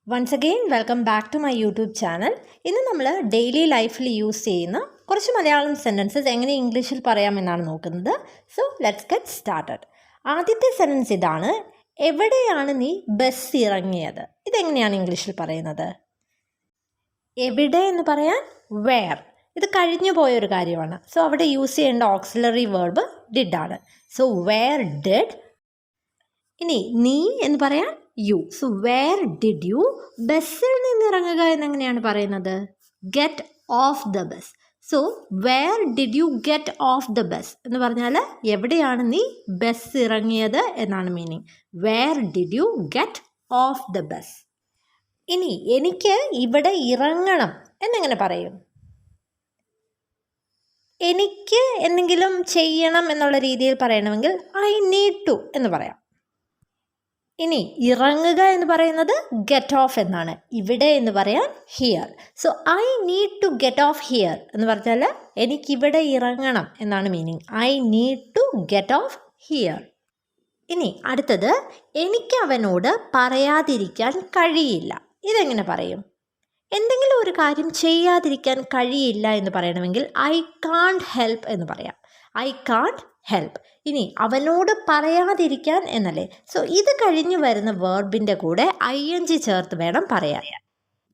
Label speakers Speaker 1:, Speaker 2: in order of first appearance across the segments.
Speaker 1: Once again, welcome back to my YouTube channel. ഇന്ന് നമ്മൾ daily ലൈഫിൽ യൂസ് ചെയ്യുന്ന കുറച്ച് മലയാളം സെൻറ്റൻസസ് എങ്ങനെ ഇംഗ്ലീഷിൽ പറയാമെന്നാണ് നോക്കുന്നത്. So let's get started. ആദ്യത്തെ സെൻറ്റൻസ് ഇതാണ്: എവിടെയാണ് നീ ബസ് ഇറങ്ങിയത്? ഇതെങ്ങനെയാണ് ഇംഗ്ലീഷിൽ പറയുന്നത്? എവിടെ എന്ന് പറയാൻ വേർ. ഇത് കഴിഞ്ഞു പോയൊരു കാര്യമാണ്. സോ അവിടെ യൂസ് ചെയ്യേണ്ട ഓക്സിലറി വേർബ് ഡിഡ് ആണ്. So where did. ഇനി നീ എന്ന് പറയാൻ you. So where did you. ബസ്സിൽ നിന്ന് ഇറങ്ങുക എന്നെങ്ങനെയാണ് പറയുന്നത്? Get off the bus. So where did you get off the bus എന്ന് പറഞ്ഞാൽ എവിടെയാണ് നീ ബസ് ഇറങ്ങിയത് എന്നാണ് meaning. Where did you get off the bus. ഇനി എനിക്ക് ഇവിടെ ഇറങ്ങണം എന്നെങ്ങനെ പറയും? എനിക്ക് എന്തെങ്കിലും ചെയ്യണം എന്നുള്ള രീതിയിൽ പറയണമെങ്കിൽ ഐ നീഡ് ടു എന്ന് പറയാം. ഇനി ഇറങ്ങുക എന്ന് പറയുന്നത് ഗെറ്റ് ഓഫ് എന്നാണ്. ഇവിടെ എന്ന് പറയാൻ here. So I need to get off here എന്ന് പറഞ്ഞാൽ എനിക്കിവിടെ ഇറങ്ങണം എന്നാണ് meaning. I need to get off here. ഇനി അടുത്തത്, എനിക്ക് അവനോട് പറയാതിരിക്കാൻ കഴിയില്ല. ഇതെങ്ങനെ പറയും? എന്തെങ്കിലും ഒരു കാര്യം ചെയ്യാതിരിക്കാൻ കഴിയില്ല എന്ന് പറയണമെങ്കിൽ ഐ കാൺട്ട് ഹെൽപ്പ് എന്ന് പറയാം. I can't help. ഇനി അവനോട് പറയാതിരിക്കാൻ എന്നല്ലേ. സോ ഇത് കഴിഞ്ഞ് വരുന്ന വേർബിൻ്റെ കൂടെ ing ചേർത്ത് വേണം പറയാൻ.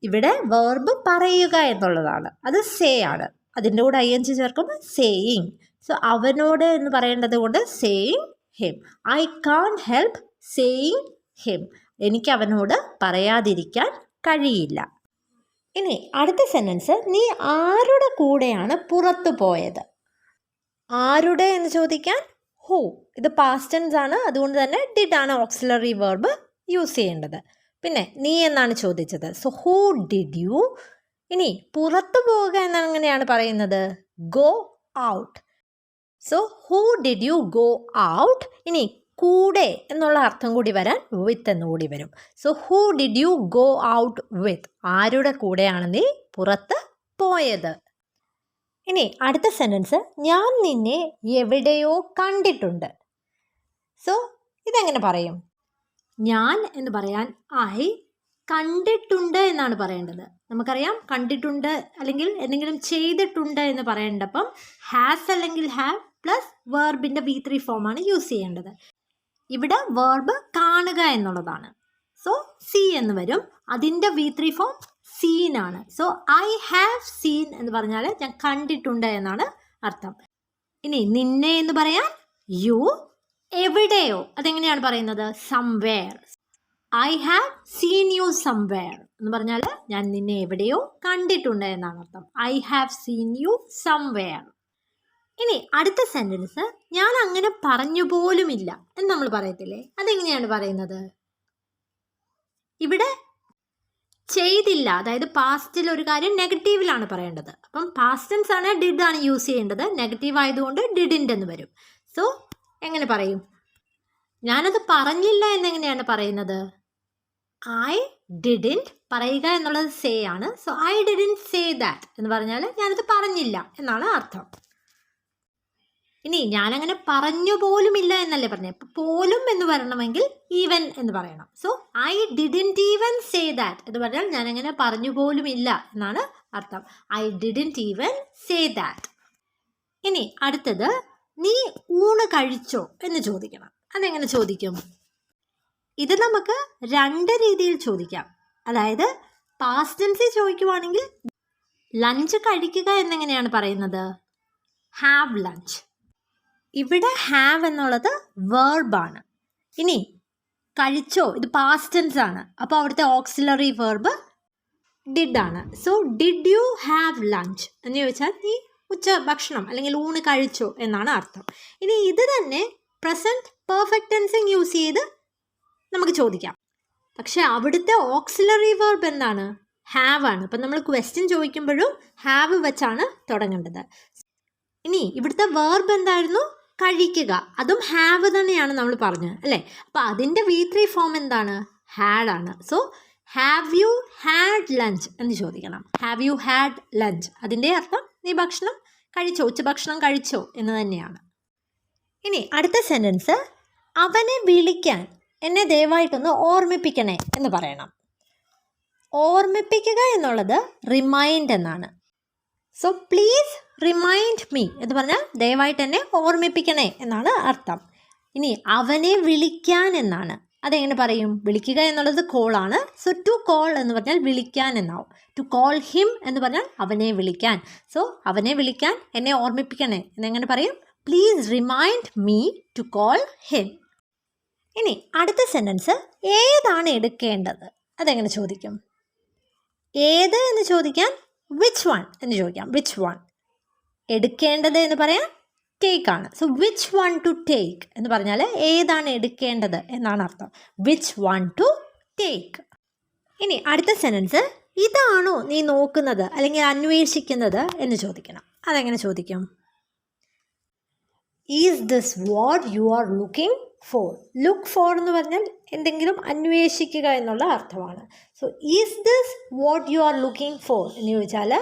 Speaker 1: ഇവിടെ വേർബ് പറയുക എന്നുള്ളതാണ്, അത് സേ ആണ്. അതിൻ്റെ കൂടെ ing ചേർക്കുമ്പോൾ സേയിങ്. സോ അവനോട് എന്ന് പറയേണ്ടത് കൊണ്ട് saying him. I can't help saying him. എനിക്ക് അവനോട് പറയാതിരിക്കാൻ കഴിയില്ല. ഇനി അടുത്ത സെൻറ്റൻസ്, നീ ആരുടെ കൂടെയാണ് പുറത്തു പോയത്? ആരുടെ എന്ന് ചോദിക്കാൻ ഹൂ. ഇത് പാസ്റ്റ് ടെൻസ് ആണ്, അതുകൊണ്ട് തന്നെ ഡിഡ് ആണ് ഓക്സിലറി വേർബ് യൂസ് ചെയ്യേണ്ടത്. പിന്നെ നീ എന്നാണ് ചോദിച്ചത്. So who did you. ഇനി പുറത്തു പോവുക എന്നാണ് എങ്ങനെയാണ് പറയുന്നത്? Go out. So who did you go out. ഇനി കൂടെ എന്നുള്ള അർത്ഥം കൂടി വരാൻ വിത്ത് എന്നുകൂടി വരും. So who did you go out with. ആരുടെ കൂടെയാണ് നീ പുറത്ത് പോയത്? ഇനി അടുത്ത സെൻറ്റൻസ്, ഞാൻ നിന്നെ എവിടെയോ കണ്ടിട്ടുണ്ട്. സോ ഇതെങ്ങനെ പറയും? ഞാൻ എന്ന് പറയാൻ ഐ, കണ്ടിട്ടുണ്ട് എന്നാണ് പറയേണ്ടത്. നമുക്കറിയാം കണ്ടിട്ടുണ്ട് അല്ലെങ്കിൽ എന്തെങ്കിലും ചെയ്തിട്ടുണ്ട് എന്ന് പറയേണ്ടപ്പം ഹാസ് അല്ലെങ്കിൽ ഹാവ് പ്ലസ് വേർബിൻ്റെ V3 ഫോമാണ് യൂസ് ചെയ്യേണ്ടത്. ഇവിടെ വേർബ് കാണുക എന്നുള്ളതാണ്. സോ സീ എന്ന് വരും. അതിൻ്റെ V3 ഫോം സീൻ ആണ്. സോ ഐ ഹാവ് സീൻ എന്ന് പറഞ്ഞാൽ ഞാൻ കണ്ടിട്ടുണ്ട് എന്നാണ് അർത്ഥം. ഇനി നിന്നെ എന്ന് പറയാൻ യു. എവിടെയോ അതെങ്ങനെയാണ് പറയുന്നത്? Somewhere. I have seen you somewhere എന്ന് പറഞ്ഞാൽ ഞാൻ നിന്നെ എവിടെയോ കണ്ടിട്ടുണ്ട് എന്നാണ് അർത്ഥം. I have seen you somewhere. ഇനി അടുത്ത സെൻറ്റൻസ്, ഞാൻ അങ്ങനെ പറഞ്ഞു പോലുമില്ല എന്ന് നമ്മൾ പറയത്തില്ലേ, അതെങ്ങനെയാണ് പറയുന്നത്? ഇവിടെ ചെയ്തില്ല, അതായത് പാസ്റ്റിൽ ഒരു കാര്യം നെഗറ്റീവിലാണ് പറയേണ്ടത്. അപ്പം പാസ്റ്റ് ടെൻസ് ആണ്, ഡിഡ് ആണ് യൂസ് ചെയ്യേണ്ടത്. നെഗറ്റീവ് ആയതുകൊണ്ട് ഡിഡിൻ്റ് എന്ന് വരും. സോ എങ്ങനെ പറയും? ഞാനത് പറഞ്ഞില്ല എന്നെങ്ങനെയാണ് പറയുന്നത്? I didn't. പറയുക എന്നുള്ളത് സേ ആണ്. So I didn't say that എന്ന് പറഞ്ഞാൽ ഞാനത് പറഞ്ഞില്ല എന്നാണ് അർത്ഥം. ഇനി ഞാനങ്ങനെ പറഞ്ഞു പോലുമില്ല എന്നല്ലേ പറഞ്ഞത്. അപ്പോൾ പോലും എന്ന് പറയണമെങ്കിൽ ഈവൻ എന്ന് പറയണം. So I didn't even say that എന്ന് പറഞ്ഞാൽ ഞാനങ്ങനെ പറഞ്ഞു പോലുമില്ല എന്നാണ് അർത്ഥം. I didn't even say that. ഇനി അടുത്തത്, നീ ഊണ് കഴിച്ചോ എന്ന് ചോദിക്കണം. അതെങ്ങനെ ചോദിക്കും? ഇത് നമുക്ക് രണ്ട് രീതിയിൽ ചോദിക്കാം. അതായത് പാസ്റ്റ് ടെൻസിൽ ചോദിക്കുവാണെങ്കിൽ ലഞ്ച് കഴിക്കുക എന്നെങ്ങനെയാണ് പറയുന്നത്? Have lunch. ഇവിടെ ഹാവ് എന്നുള്ളത് വേർബാണ്. ഇനി കഴിച്ചോ, ഇത് പാസ്റ്റ് ടെൻസ് ആണ്. അപ്പോൾ അവിടുത്തെ ഓക്സിലറി വേർബ് ഡിഡ് ആണ്. So did you have lunch എന്ന് ചോദിച്ചാൽ നീ ഭക്ഷണം അല്ലെങ്കിൽ ഊണ് കഴിച്ചോ എന്നാണ് അർത്ഥം. ഇനി ഇത് തന്നെ പ്രസൻറ്റ് പെർഫെക്റ്റ് ടെൻസിങ് യൂസ് ചെയ്ത് നമുക്ക് ചോദിക്കാം. പക്ഷെ അവിടുത്തെ ഓക്സിലറി വേർബ് എന്താണ്? ഹാവ് ആണ്. അപ്പം നമ്മൾ ക്വസ്റ്റ്യൻ ചോദിക്കുമ്പോഴും ഹാവ് വെച്ചാണ് തുടങ്ങേണ്ടത്. ഇനി ഇവിടുത്തെ വേർബ് എന്തായിരുന്നു? കഴിക്കുക. അതും ഹാവ് തന്നെയാണ് നമ്മൾ പറഞ്ഞത് അല്ലേ. അപ്പോൾ അതിൻ്റെ V3 ഫോം എന്താണ്? ഹാഡ് ആണ്. So have you had lunch എന്ന് ചോദിക്കണം. Have you had lunch. അതിൻ്റെ അർത്ഥം നീ ഭക്ഷണം കഴിച്ചോ, ഉച്ചഭക്ഷണം കഴിച്ചോ എന്ന് തന്നെയാണ്. ഇനി അടുത്ത സെൻറ്റൻസ്, അവനെ വിളിക്കാൻ എന്നെ ദയവായിട്ടൊന്ന് ഓർമ്മിപ്പിക്കണേ എന്ന് പറയണം. ഓർമ്മിപ്പിക്കുക എന്നുള്ളത് റിമൈൻഡ് എന്നാണ്. സോ പ്ലീസ് റിമൈൻഡ് മീ എന്ന് പറഞ്ഞാൽ ദയവായിട്ട് എന്നെ ഓർമ്മിപ്പിക്കണേ എന്നാണ് അർത്ഥം. ഇനി അവനെ വിളിക്കാൻ എന്നാണ്. അതെങ്ങനെ പറയും? വിളിക്കുക എന്നുള്ളത് കോളാണ്. സോ ടു കോൾ എന്ന് പറഞ്ഞാൽ വിളിക്കാൻ എന്നാവും. ടു കോൾ ഹിം എന്ന് പറഞ്ഞാൽ അവനെ വിളിക്കാൻ. സോ അവനെ വിളിക്കാൻ എന്നെ ഓർമ്മിപ്പിക്കണേ എന്നെങ്ങനെ പറയും? Please remind me to call him. ഇനി അടുത്ത സെൻറ്റൻസ് ഏതാണ് എടുക്കേണ്ടത്? അതെങ്ങനെ ചോദിക്കും? ഏത് എന്ന് ചോദിക്കാൻ വിച്ച് വൺ എന്ന് ചോദിക്കാം. Which one. എടുക്കേണ്ടത് എന്ന് പറയാൻ ടേക്ക് ആണ്. So which one two take എന്ന് പറഞ്ഞാൽ ഏതാണ് എടുക്കേണ്ടത് എന്നാണ് അർത്ഥം. Which one two take. ഇനി അടുത്ത സെൻറ്റൻസ് ഇതാണോ നീ നോക്കുന്നത് അല്ലെങ്കിൽ അന്വേഷിക്കുന്നത് എന്ന് ചോദിക്കണം. അതെങ്ങനെ ചോദിക്കും? Is this what you are looking for. Look for എന്ന് പറഞ്ഞാൽ എന്തെങ്കിലും അന്വേഷിക്കുക എന്നുള്ള അർത്ഥമാണ്. So is this what you are looking for എന്ന് ചോദിച്ചാൽ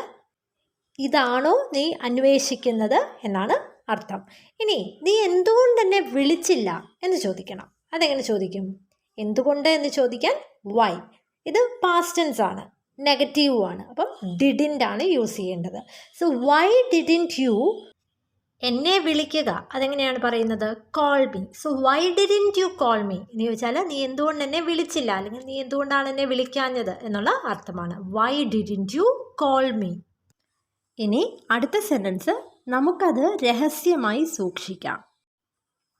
Speaker 1: ഇതാണോ നീ അന്വേഷിക്കുന്നത് എന്നാണ് അർത്ഥം. ഇനി നീ എന്തുകൊണ്ട് എന്നെ വിളിച്ചില്ല എന്ന് ചോദിക്കണം. അതെങ്ങനെ ചോദിക്കും? എന്തുകൊണ്ട് എന്ന് ചോദിക്കാൻ വൈ. ഇത് പാസ്റ്റ് ടെൻസ് ആണ്, നെഗറ്റീവും ആണ്. അപ്പം ഡിഡിൻ്റ് ആണ് യൂസ് ചെയ്യേണ്ടത്. സോ വൈ ഡിഡിൻറ്റ് യു എന്നെ വിളിക്കുക. അതെങ്ങനെയാണ് പറയുന്നത്? Call me. So Y didn't you call me എന്ന് ചോദിച്ചാൽ നീ എന്തുകൊണ്ട് എന്നെ വിളിച്ചില്ല അല്ലെങ്കിൽ നീ എന്തുകൊണ്ടാണ് എന്നെ വിളിക്കാഞ്ഞത് എന്നുള്ള അർത്ഥമാണ്. Y didn't you call me. ഇനി അടുത്ത സെൻറ്റൻസ് നമുക്കത് രഹസ്യമായി സൂക്ഷിക്കാം.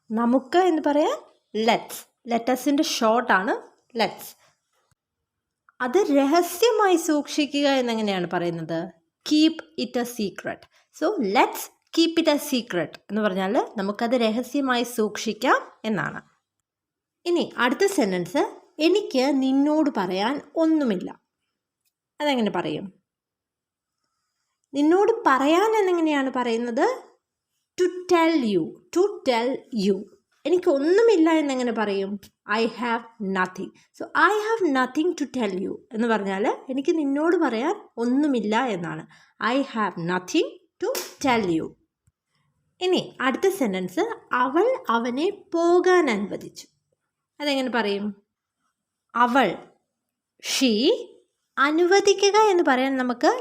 Speaker 1: നമുക്ക് എന്ന് പറയാൻ ലെറ്റ്സ്. ലെറ്റസിൻ്റെ ഷോർട്ടാണ് ലെറ്റ്സ്. അത് രഹസ്യമായി സൂക്ഷിക്കുക എന്നെങ്ങനെയാണ് പറയുന്നത്? Keep it A secret. So let's keep it A secret എന്ന് പറഞ്ഞാൽ നമുക്കത് രഹസ്യമായി സൂക്ഷിക്കാം എന്നാണ്. ഇനി അടുത്ത സെൻറ്റൻസ് എനിക്ക് നിന്നോട് പറയാൻ ഒന്നുമില്ല. അതെങ്ങനെ പറയും? നിന്നോട് പറയാൻ എന്നെങ്ങനെയാണ് പറയുന്നത്? To tell you. To tell you. എനിക്കൊന്നുമില്ല എന്നെങ്ങനെ പറയും? I have nothing. So I have nothing to tell you എന്ന് പറഞ്ഞാൽ എനിക്ക് നിന്നോട് പറയാൻ ഒന്നുമില്ല എന്നാണ്. I have nothing to tell you. ഇനി അടുത്ത സെൻറ്റൻസ് അവൾ അവനെ പോകാൻ അനുവദിച്ചു. അതെങ്ങനെ പറയും? അവൾ ഷീ. അനുവദിക്കുക എന്ന് പറയാൻ നമുക്ക്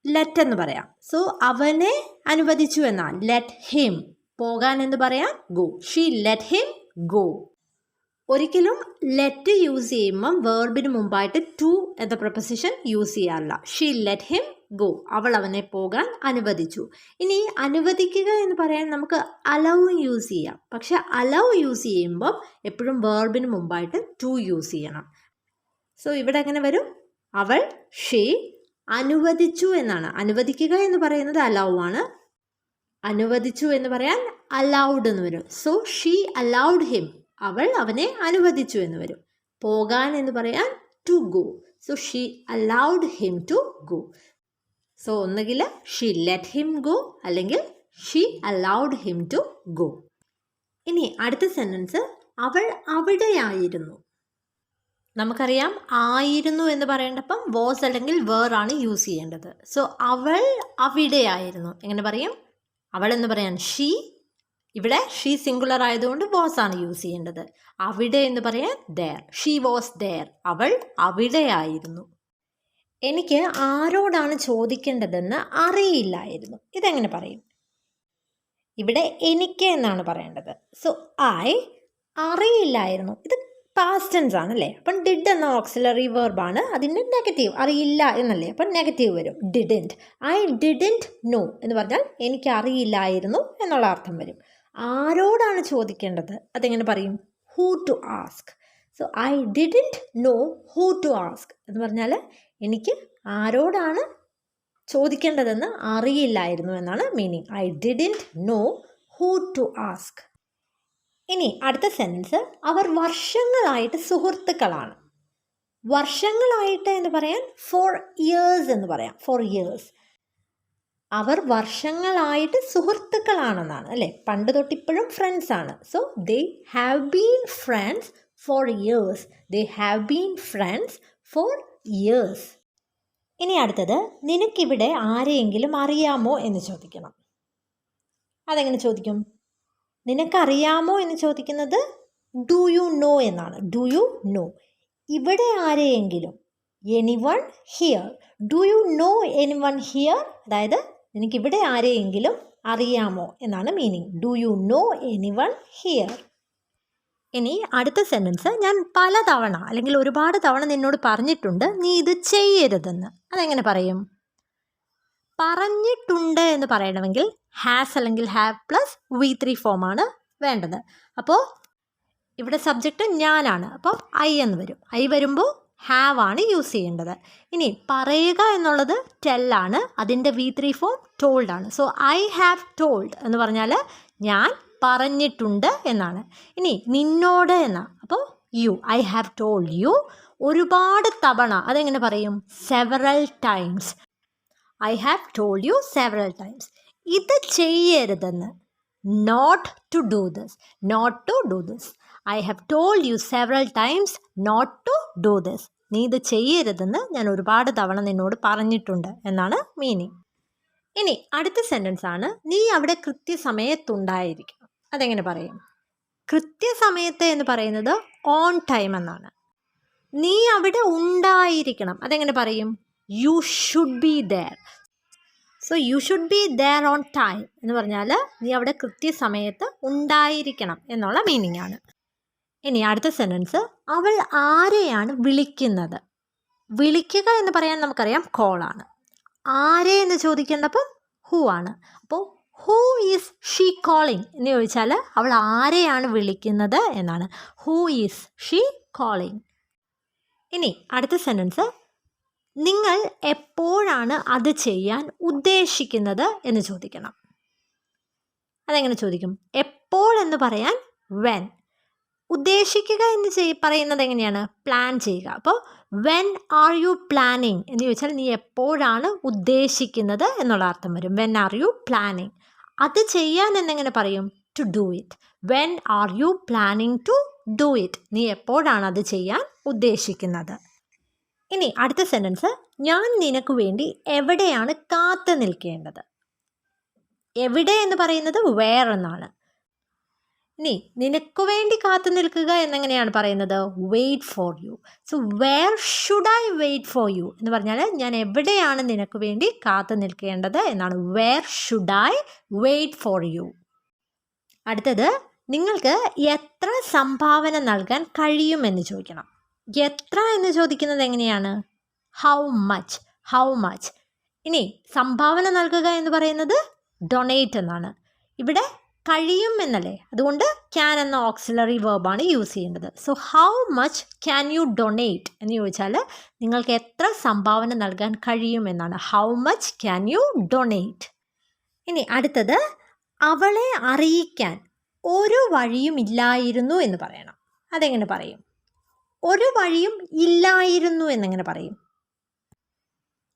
Speaker 1: ലെറ്റ് എന്ന് പറയാം. സോ അവനെ അനുവദിച്ചു എന്നാൽ ലെറ്റ് ഹിം. പോകാൻ എന്ന് പറയാൻ go. She let him go. ഒരിക്കലും ലെറ്റ് യൂസ് ചെയ്യുമ്പം വേർബിന് മുമ്പായിട്ട് ടു എന്ന പ്രൊപ്പസിഷൻ യൂസ് ചെയ്യാറില്ല. She let him go. അവൾ അവനെ പോകാൻ അനുവദിച്ചു. ഇനി അനുവദിക്കുക എന്ന് പറയാൻ നമുക്ക് അലൗ യൂസ് ചെയ്യാം. പക്ഷെ അലൗ യൂസ് ചെയ്യുമ്പം എപ്പോഴും വേർബിന് മുമ്പായിട്ട് ടു യൂസ് ചെയ്യണം. സോ ഇവിടെ എങ്ങനെ വരും? അവൾ ഷീ അനുവദിച്ചു എന്നാണ്. അനുവദിക്കുക എന്ന് പറയുന്നത് അലൗ ആണ്. അനുവദിച്ചു എന്ന് പറയാൻ അലൗഡ് എന്ന് വരും. So she allowed him. അവൾ അവനെ അനുവദിച്ചു എന്ന് വരും. പോകാൻ എന്ന് പറയാൻ to go. So she allowed him to go. So ഒന്നുകിൽ ഷീ ലെറ്റ് ഹിം ഗോ അല്ലെങ്കിൽ she allowed him to go. ഇനി അടുത്ത സെൻറ്റൻസ് അവൾ അവിടെയായിരുന്നു. നമുക്കറിയാം ആയിരുന്നു എന്ന് പറയേണ്ടപ്പം വാസ് അല്ലെങ്കിൽ വേർ ആണ് യൂസ് ചെയ്യേണ്ടത്. സോ അവൾ അവിടെയായിരുന്നു. എങ്ങനെ പറയും? അവൾ എന്ന് പറയാൻ ഷീ. ഇവിടെ ഷീ സിംഗുലർ ആയതുകൊണ്ട് വാസ് ആണ് യൂസ് ചെയ്യേണ്ടത്. അവിടെ എന്ന് പറയാൻ ദെയർ. She was there. അവൾ അവിടെയായിരുന്നു. എനിക്ക് ആരോടാണ് ചോദിക്കേണ്ടതെന്ന് അറിയില്ലായിരുന്നു. ഇതെങ്ങനെ പറയും? ഇവിടെ എനിക്ക് എന്നാണ് പറയേണ്ടത്. സോ ഐ അറിയില്ലായിരുന്നു. ഇത് പാസ്റ്റ് ടെൻസ് ആണല്ലേ. അപ്പം ഡിഡ് എന്ന ഓക്സിലറി വെർബാണ്. അതിൻ്റെ നെഗറ്റീവ് അറിയില്ല എന്നല്ലേ. അപ്പം നെഗറ്റീവ് വരും. ഡിഡിൻറ്റ്. ഐ ഡിഡിൻറ്റ് നോ എന്ന് പറഞ്ഞാൽ എനിക്ക് അറിയില്ലായിരുന്നു എന്നുള്ള അർത്ഥം വരും. ആരോടാണ് ചോദിക്കേണ്ടത്? അതെങ്ങനെ പറയും? Who to ask. So I didn't know who to ask എന്ന് പറഞ്ഞാൽ എനിക്ക് ആരോടാണ് ചോദിക്കേണ്ടതെന്ന് അറിയില്ലായിരുന്നു എന്നാണ് meaning. I didn't know who to ask. ഇനി അടുത്ത സെൻറ്റൻസ് അവർ വർഷങ്ങളായിട്ട് സുഹൃത്തുക്കളാണ്. വർഷങ്ങളായിട്ട് എന്ന് പറയാൻ ഫോർ ഇയേഴ്സ് എന്ന് പറയാം. Four years. അവർ വർഷങ്ങളായിട്ട് സുഹൃത്തുക്കളാണെന്നാണ് അല്ലേ. പണ്ട് തൊട്ടിപ്പോഴും ഫ്രണ്ട്സ് ആണ്. So they have been friends four years. They have been friends four years. ഇനി അടുത്തത് നിനക്കിവിടെ ആരെയെങ്കിലും അറിയാമോ എന്ന് ചോദിക്കണം. അതെങ്ങനെ ചോദിക്കും? നിനക്കറിയാമോ എന്ന് ചോദിക്കുന്നത് ഡു യു നോ എന്നാണ്. Do you know. ഇവിടെ ആരെയെങ്കിലും, anyone here. Do you know anyone here? അതായത് നിനക്കിവിടെ ആരെയെങ്കിലും അറിയാമോ എന്നാണ് meaning. Do you know anyone here? ഇനി അടുത്ത സെൻറ്റൻസ്, ഞാൻ പലതവണ അല്ലെങ്കിൽ ഒരുപാട് തവണ നിന്നോട് പറഞ്ഞിട്ടുണ്ട് നീ ഇത് ചെയ്യരുതെന്ന്. അതെങ്ങനെ പറയും? പറഞ്ഞിട്ടുണ്ട് എന്ന് പറയണമെങ്കിൽ ഹാസ് അല്ലെങ്കിൽ ഹാവ് പ്ലസ് V3 ഫോമാണ് വേണ്ടത്. അപ്പോൾ ഇവിടെ സബ്ജക്റ്റ് ഞാനാണ്, അപ്പോൾ ഐ എന്ന് വരും. ഐ വരുമ്പോൾ ഹാവ് ആണ് യൂസ് ചെയ്യേണ്ടത്. ഇനി പറയുക എന്നുള്ളത് ടെല്ലാണ്, അതിൻ്റെ V3 ഫോം ടോൾഡ് ആണ്. സോ ഐ ഹാവ് ടോൾഡ് എന്ന് പറഞ്ഞാൽ ഞാൻ പറഞ്ഞിട്ടുണ്ട് എന്നാണ്. ഇനി നിന്നോട് എന്നാ, അപ്പോൾ you, I have told you. ഒരുപാട് തവണ, അതെങ്ങനെ പറയും? Several times. I have told you several times. ഇത് ചെയ്യരുതെന്ന്, not to do this, not to do this. I have told you several times not to do this. നീ ഇത് ചെയ്യരുതെന്ന് ഞാൻ ഒരുപാട് തവണ നിന്നോട് പറഞ്ഞിട്ടുണ്ട് എന്നാണ് മീനിങ്. ഇനി അടുത്ത സെൻറ്റൻസ് ആണ്, നീ അവിടെ കൃത്യസമയത്തുണ്ടായിരിക്കണം. അതെങ്ങനെ പറയും? കൃത്യസമയത്ത് എന്ന് പറയുന്നത് ഓൺ ടൈം എന്നാണ്. നീ അവിടെ ഉണ്ടായിരിക്കണം. അതെങ്ങനെ പറയും? You should be there. So you should be there on time എന്ന് പറഞ്ഞാൽ നീ അവിടെ കൃത്യസമയത്ത് ഉണ്ടായിരിക്കണം എന്നുള്ള മീനിങ് ആണ്. ഇനി അടുത്ത സെൻറ്റൻസ്, അവൾ ആരെയാണ് വിളിക്കുന്നത്? വിളിക്കുക എന്ന് പറയാൻ നമുക്കറിയാം കോളാണ്. ആരെ എന്ന് ചോദിക്കേണ്ടപ്പം ഹൂ ആണ്. അപ്പോൾ ഹൂ ഈസ് ഷീ കോളിംഗ് എന്ന് ചോദിച്ചാൽ അവൾ ആരെയാണ് വിളിക്കുന്നത് എന്നാണ്. Who is she calling. ഇനി അടുത്ത സെൻറ്റൻസ്, നിങ്ങൾ എപ്പോഴാണ് അത് ചെയ്യാൻ ഉദ്ദേശിക്കുന്നത് എന്ന് ചോദിക്കണം. അതെങ്ങനെ ചോദിക്കും? എപ്പോൾ എന്ന് പറയാൻ വെൻ. ഉദ്ദേശിക്കുക എന്ന് പറയുന്നത് എങ്ങനെയാണ്? പ്ലാൻ ചെയ്യുക. അപ്പോൾ വെൻ ആർ യു പ്ലാനിങ് എന്ന് ചോദിച്ചാൽ നീ എപ്പോഴാണ് ഉദ്ദേശിക്കുന്നത് എന്നുള്ള അർത്ഥം വരും. When are you planning. അത് ചെയ്യാൻ എന്നെങ്ങനെ പറയും? To do it. When are you planning to do it. നീ എപ്പോഴാണ് അത് ചെയ്യാൻ ഉദ്ദേശിക്കുന്നത്. ഇനി അടുത്ത സെൻറ്റൻസ്, ഞാൻ നിനക്ക് വേണ്ടി എവിടെയാണ് കാത്തു നിൽക്കേണ്ടത്? എവിടെ എന്ന് പറയുന്നത് വേർ എന്നാണ്. ഇനി നിനക്ക് വേണ്ടി കാത്തു നിൽക്കുക എന്നെങ്ങനെയാണ് പറയുന്നത്? Wait for you. So where should I wait for you എന്ന് പറഞ്ഞാൽ ഞാൻ എവിടെയാണ് നിനക്ക് വേണ്ടി കാത്തു നിൽക്കേണ്ടത് എന്നാണ്. Where should I wait for you. അടുത്തത്, നിങ്ങൾക്ക് എത്ര സംഭാവന നൽകാൻ കഴിയുമെന്ന് ചോദിക്കണം. എത്ര എന്ന് ചോദിക്കുന്നത് എങ്ങനെയാണ്? How much, how much. ഇനി സംഭാവന നൽകുക എന്ന് പറയുന്നത് ഡൊണേറ്റ് എന്നാണ്. ഇവിടെ കഴിയും എന്നല്ലേ, അതുകൊണ്ട് ക്യാൻ എന്ന ഓക്സിലറി വേർബാണ് യൂസ് ചെയ്യേണ്ടത്. So how much can you donate എന്ന് ചോദിച്ചാൽ നിങ്ങൾക്ക് എത്ര സംഭാവന നൽകാൻ കഴിയും എന്നാണ്. How much can you donate. ഇനി അടുത്തത്, അവളെ അറിയിക്കാൻ ഒരു വഴിയും ഇല്ലായിരുന്നു എന്ന് പറയണം. അതെങ്ങനെ പറയും? ഒരു വഴിയും ഇല്ലായിരുന്നു എന്നെങ്ങനെ പറയും?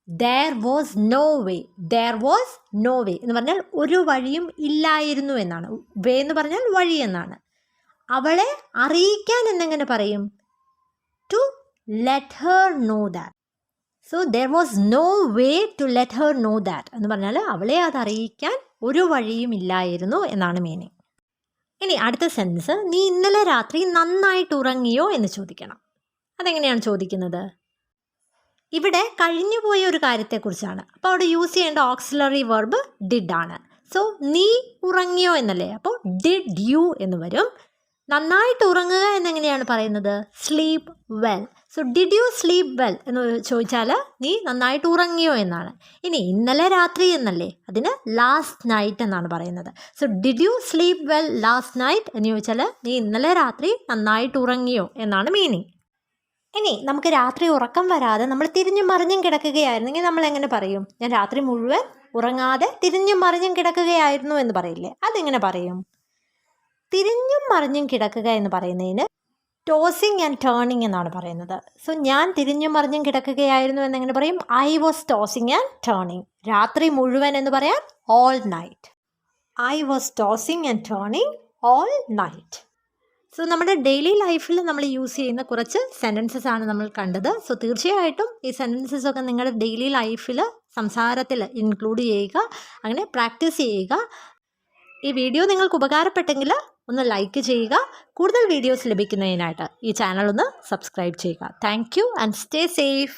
Speaker 1: there was no way. there was no way എന്ന് പറഞ്ഞാൽ ഒരു വഴിയും ഇല്ലായിരുന്നു എന്നാണ്. വേ എന്ന് പറഞ്ഞാൽ വഴി എന്നാണ്. അവളെ അറിയിക്കാൻ എന്നെങ്ങനെ പറയും? to let her know that. so there was no way to let her know that എന്ന് പറഞ്ഞാൽ അവളെ അത് അറിയിക്കാൻ ഒരു വഴിയും ഇല്ലായിരുന്നു എന്നാണ് മീനിങ്. ഇനി അടുത്ത സെൻറ്റൻസ്, നീ ഇന്നലെ രാത്രി നന്നായിട്ട് ഉറങ്ങിയോ എന്ന് ചോദിക്കണം. അതെങ്ങനെയാണ് ചോദിക്കുന്നത്? ഇവിടെ കഴിഞ്ഞുപോയ ഒരു കാര്യത്തെക്കുറിച്ചാണ്. അപ്പോൾ അവിടെ യൂസ് ചെയ്യേണ്ട ഓക്സിലറി വെർബ് ഡിഡ് ആണ്. സോ നീ ഉറങ്ങിയോ എന്നല്ലേ, അപ്പോൾ ഡിഡ് യു എന്ന് വരും. നന്നായിട്ട് ഉറങ്ങുക എന്നെങ്ങനെയാണ് പറയുന്നത്? Sleep well. So did you sleep well എന്ന് ചോദിച്ചാൽ നീ നന്നായിട്ട് ഉറങ്ങിയോ എന്നാണ്. ഇനി ഇന്നലെ രാത്രി എന്നല്ലേ, അതിന് ലാസ്റ്റ് നൈറ്റ് എന്നാണ് പറയുന്നത്. So did you sleep well last night എന്ന് ചോദിച്ചാൽ നീ ഇന്നലെ രാത്രി നന്നായിട്ട് ഉറങ്ങിയോ എന്നാണ് മീനിങ്. ഇനി നമുക്ക് രാത്രി ഉറക്കം വരാതെ നമ്മൾ തിരിഞ്ഞും മറിഞ്ഞും കിടക്കുകയായിരുന്നെങ്കിൽ നമ്മൾ എങ്ങനെ പറയും? ഞാൻ രാത്രി മുഴുവൻ ഉറങ്ങാതെ തിരിഞ്ഞും മറിഞ്ഞും കിടക്കുകയായിരുന്നു എന്ന് പറയില്ലേ? അതെങ്ങനെ പറയും? തിരിഞ്ഞും മറിഞ്ഞും കിടക്കുക എന്ന് പറയുന്നതിന് ടോസിങ് ആൻഡ് ടേണിങ് എന്നാണ് പറയുന്നത്. സോ ഞാൻ തിരിഞ്ഞും മറിഞ്ഞും കിടക്കുകയായിരുന്നു എന്നെങ്ങനെ പറയും? I was tossing and turning. രാത്രി മുഴുവൻ എന്ന് പറയാൻ all night. I was tossing and turning all night. So നമ്മുടെ ഡെയിലി ലൈഫിൽ നമ്മൾ യൂസ് ചെയ്യുന്ന കുറച്ച് സെൻറ്റൻസസ് ആണ് നമ്മൾ കണ്ടത്. സോ തീർച്ചയായിട്ടും ഈ സെൻറ്റൻസസ് ഒക്കെ നിങ്ങളുടെ ഡെയിലി ലൈഫിൽ സംസാരത്തിൽ ഇൻക്ലൂഡ് ചെയ്യുക, അങ്ങനെ പ്രാക്ടീസ് ചെയ്യുക. ഈ വീഡിയോ നിങ്ങൾക്ക് ഉപകാരപ്പെട്ടെങ്കിൽ ഒന്ന് ലൈക്ക് ചെയ്യുക. കൂടുതൽ വീഡിയോസ് ലഭിക്കുന്നതിനായിട്ട് ഈ ചാനൽ ഒന്ന് സബ്സ്ക്രൈബ് ചെയ്യുക. Thank you and stay safe.